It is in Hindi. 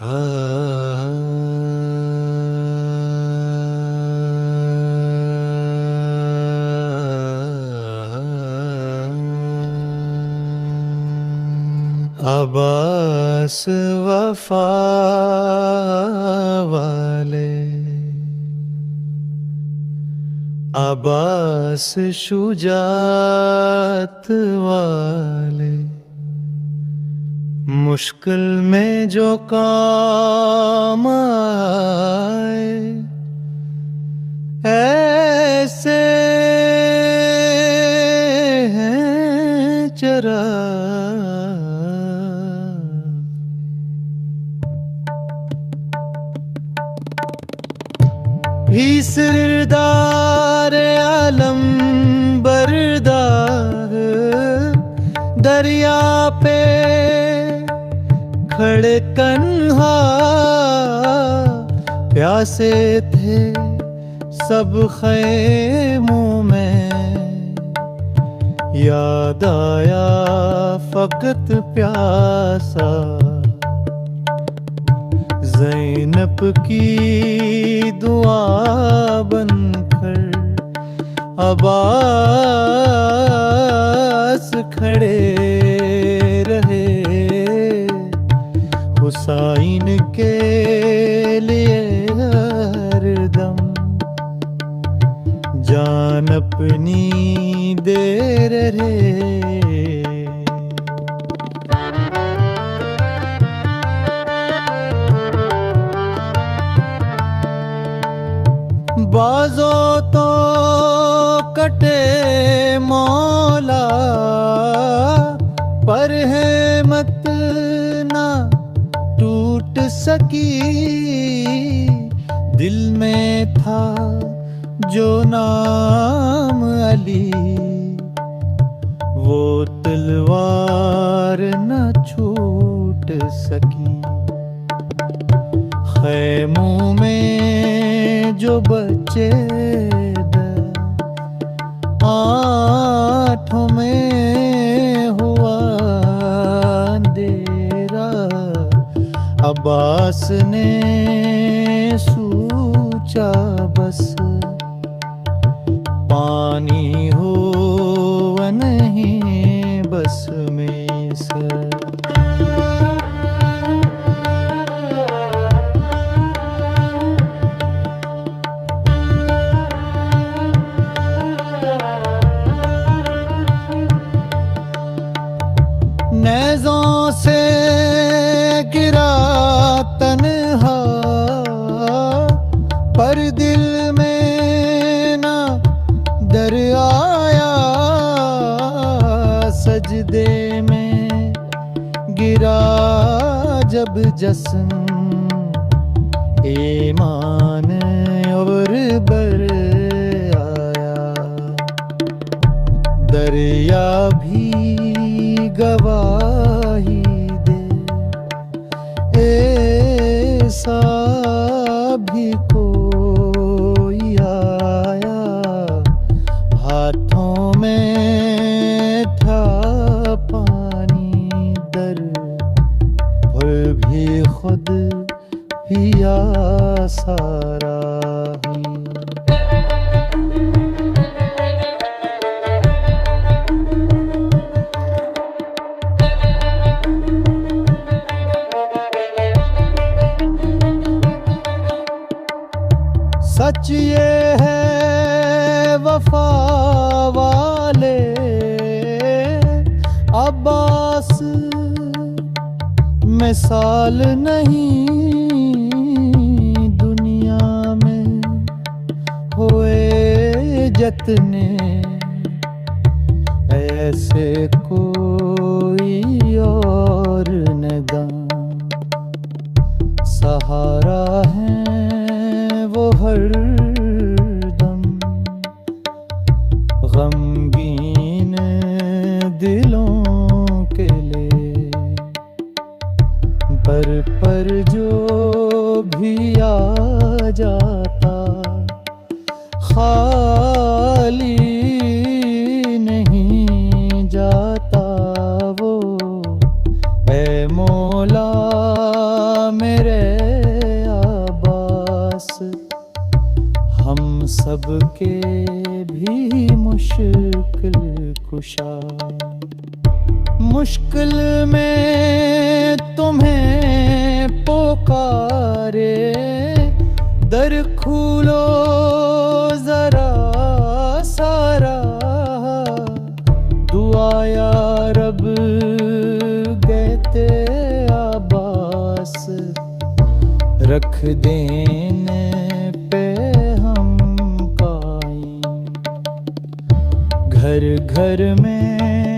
अब्बास वफा वाले, अब्बास शुजात वाले, मुश्किल में जो काम आए ऐसे हैं चरा। भी सिरदार आलम बरदार, दरिया पे खड़े कन्हा प्यासे थे सब ख़ैमों में। याद आया फ़क़त प्यासा ज़ैनब की दुआ बनकर। अब्बास खड़े रहे हुसैन के लिए हरदम, जान अपनी दे रहे। बाज़ों तो कटे मौला, पर हिम्मत ना टूट सकी। दिल में था जो नाम अली, वो तलवार न छूट सकी। खैमों में जो बच्चे आठों में हुआ अंधेरा। अब्बास ने सोचा बस पानी हो नहीं बस में से। नेज़ों से गिरा तन्हा, पर दिल में ना डर आया। सजदे में गिरा जब जस्म ईमान और बर आया। दरिया भी गवाही दे, ऐसा भी कोई आया। हाथों में था पानी दर, फूल भी खुद पिया सारा ही। सच ये है वफा वाले, अब्बास मिसाल नहीं दुनिया में हुए जतने। ऐसे कोई और नगां सहारा है वो हरदम। गमगीन दिलों के लिए पर जो भी आ जाता खाली नहीं जाता वो। ऐ मौला मेरे आबास, हम सबके भी मुश्किल कुशा। मुश्किल में तुम्हें पुकारे, दर खोलो जरा सारा, दुआ या रब कहते आबास, रख देने पे हम कायम। घर घर में